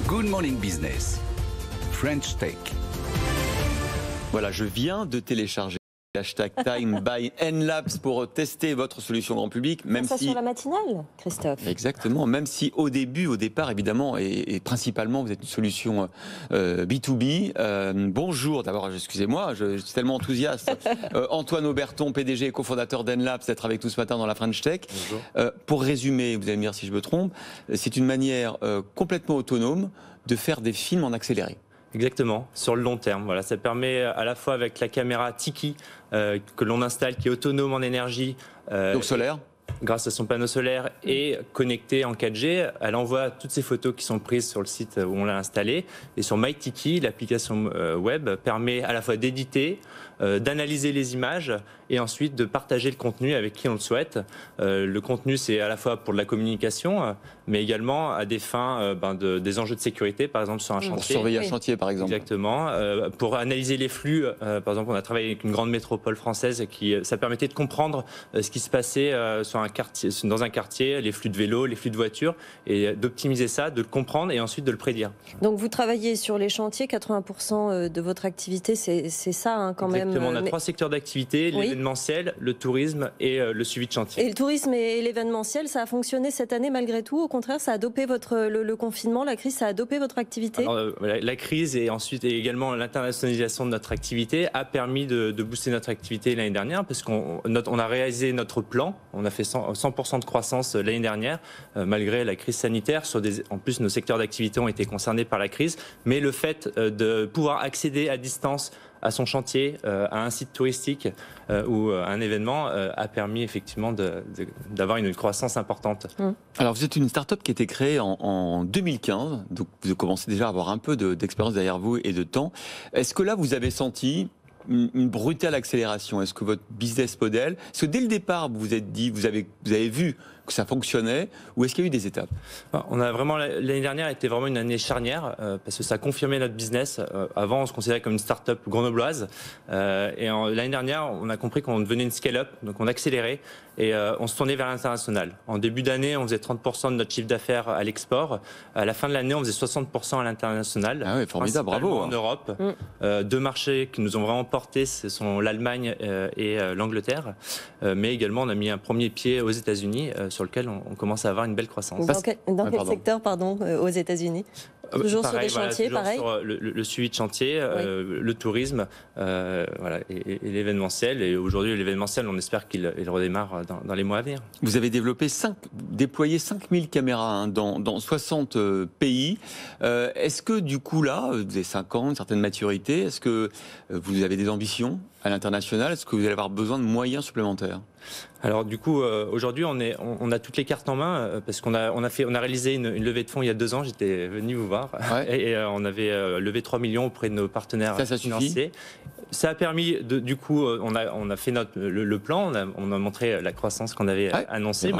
Good Morning Business, French Tech. Voilà, je viens de télécharger hashtag Time by Nlabs pour tester votre solution grand public, même ça si sur la matinale, Christophe. Exactement, même si au départ évidemment et principalement vous êtes une solution B2B. Bonjour, d'abord excusez-moi, je suis tellement enthousiaste. Antoine Auberton, PDG et cofondateur d'Nlabs, d'être avec nous ce matin dans la French Tech. Pour résumer, vous allez me dire si je me trompe, c'est une manière complètement autonome de faire des films en accéléré. Exactement, sur le long terme. Voilà, ça permet à la fois avec la caméra Tiki que l'on installe, qui est autonome en énergie. Donc solaire. Grâce à son panneau solaire et connecté en 4G, elle envoie toutes ces photos qui sont prises sur le site où on l'a installé. Et sur MyTiki, l'application web permet à la fois d'éditer, d'analyser les images et ensuite de partager le contenu avec qui on le souhaite. Le contenu, c'est à la fois pour de la communication, mais également à des fins des enjeux de sécurité, par exemple sur un chantier. Pour surveiller un chantier, par exemple. Exactement. Pour analyser les flux, par exemple, on a travaillé avec une grande métropole française ça permettait de comprendre ce qui se passait dans un quartier, les flux de vélos, les flux de voitures, et d'optimiser ça, de le comprendre et ensuite de le prédire. Donc vous travaillez sur les chantiers, 80% de votre activité, c'est ça hein, quand même. Exactement, on a trois secteurs d'activité, l'événementiel, le tourisme et le suivi de chantier. Et le tourisme et l'événementiel, ça a fonctionné cette année malgré tout? Au contraire, ça a dopé le confinement, la crise, ça a dopé votre activité? Alors, la crise et ensuite également l'internationalisation de notre activité a permis de booster notre activité l'année dernière, parce qu'on a réalisé notre plan, on a fait 100% de croissance l'année dernière, malgré la crise sanitaire. En plus, nos secteurs d'activité ont été concernés par la crise, mais le fait de pouvoir accéder à distance à son chantier, à un site touristique ou à un événement a permis effectivement d'avoir une croissance importante. Alors vous êtes une start-up qui a été créée en 2015, donc vous commencez déjà à avoir un peu d'expérience derrière vous et de temps. Est-ce que là vous avez senti une brutale accélération? Est-ce que votre business model, est-ce que dès le départ vous vous êtes dit, vous avez vu que ça fonctionnait, ou est-ce qu'il y a eu des étapes? On a vraiment, l'année dernière était vraiment une année charnière parce que ça a confirmé notre business. Avant, on se considérait comme une start-up grenobloise et l'année dernière, on a compris qu'on devenait une scale-up, donc on accélérait et on se tournait vers l'international. En début d'année, on faisait 30% de notre chiffre d'affaires à l'export. À la fin de l'année, on faisait 60% à l'international. Ah oui, formidable, bravo. En Europe. Deux marchés qui nous ont vraiment portés, ce sont l'Allemagne et l'Angleterre. Mais également, on a mis un premier pied aux États-Unis sur lequel on commence à avoir une belle croissance. Dans quel secteur, aux États-Unis? Toujours pareil, sur des chantiers, toujours pareil. Sur le suivi de chantier, le tourisme, et l'événementiel. Et aujourd'hui, l'événementiel, on espère qu'il redémarre dans les mois à venir. Vous avez déployé 5000 caméras dans 60 pays. Est-ce que du coup là, vous avez 5 ans, une certaine maturité, est-ce que vous avez des ambitions à l'international? Est-ce que vous allez avoir besoin de moyens supplémentaires? Alors du coup, aujourd'hui, on a toutes les cartes en main parce qu'on a réalisé une levée de fonds il y a 2 ans. J'étais venu vous voir et on avait levé 3 millions auprès de nos partenaires financiers. Ça a permis, du coup, on a fait le plan, on a montré la croissance qu'on avait annoncée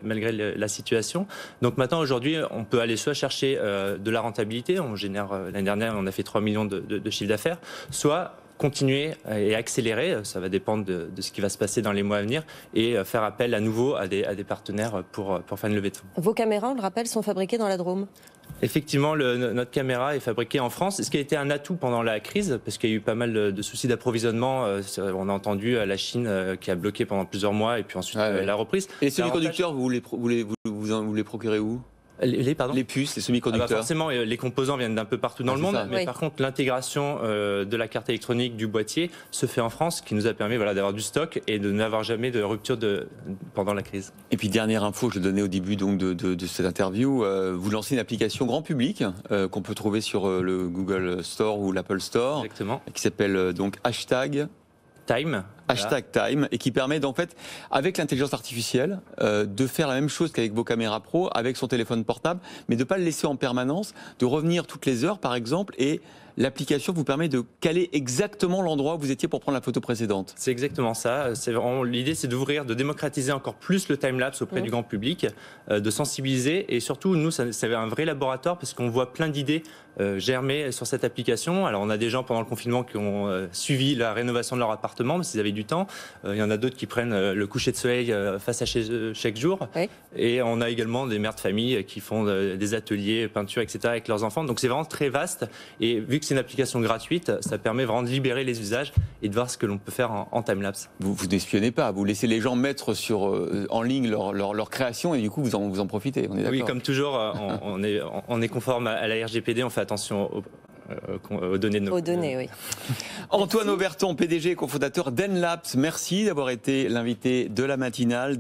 malgré la situation. Donc maintenant, aujourd'hui, on peut aller soit chercher de la rentabilité, on génère, l'année dernière, on a fait 3 millions de chiffre d'affaires, soit continuer et accélérer, ça va dépendre de ce qui va se passer dans les mois à venir, et faire appel à nouveau à des partenaires pour faire une levée de fonds. Vos caméras, on le rappelle, sont fabriquées dans la Drôme? Effectivement, notre caméra est fabriquée en France, ce qui a été un atout pendant la crise, parce qu'il y a eu pas mal de soucis d'approvisionnement. On a entendu la Chine qui a bloqué pendant plusieurs mois, et puis ensuite la reprise. Et les semi-conducteurs, vous les procurez où? Les puces, les semi-conducteurs. Forcément, les composants viennent d'un peu partout dans le monde, mais par contre, l'intégration de la carte électronique du boîtier se fait en France, ce qui nous a permis d'avoir du stock et de n'avoir jamais de rupture pendant la crise. Et puis, dernière info que je donnais au début donc, de cette interview, vous lancez une application grand public qu'on peut trouver sur le Google Store ou l'Apple Store. Exactement. Qui s'appelle donc hashtag Time. Hashtag Time, et qui permet d'en fait, avec l'intelligence artificielle, de faire la même chose qu'avec vos caméras pro, avec son téléphone portable, mais de ne pas le laisser en permanence, de revenir toutes les heures par exemple, et l'application vous permet de caler exactement l'endroit où vous étiez pour prendre la photo précédente. C'est exactement ça. L'idée, c'est d'ouvrir, de démocratiser encore plus le time-lapse auprès du grand public, de sensibiliser, et surtout, nous, c'est un vrai laboratoire parce qu'on voit plein d'idées germer sur cette application. Alors, on a des gens pendant le confinement qui ont suivi la rénovation de leur appartement parce qu'ils avaient du temps. Il y en a d'autres qui prennent le coucher de soleil face à chez eux chaque jour. Oui. Et on a également des mères de famille qui font des ateliers, peinture, etc. avec leurs enfants. Donc c'est vraiment très vaste. Et vu que c'est une application gratuite, ça permet vraiment de libérer les usages et de voir ce que l'on peut faire en timelapse. Vous n'espionnez pas, vous laissez les gens mettre en ligne leur création et du coup vous en profitez. On est oui, comme toujours, on est conforme à la RGPD, on fait attention aux données de nos... Aux données, oui. Antoine Auberton, PDG et cofondateur d'Enlapse, merci d'avoir été l'invité de la matinale.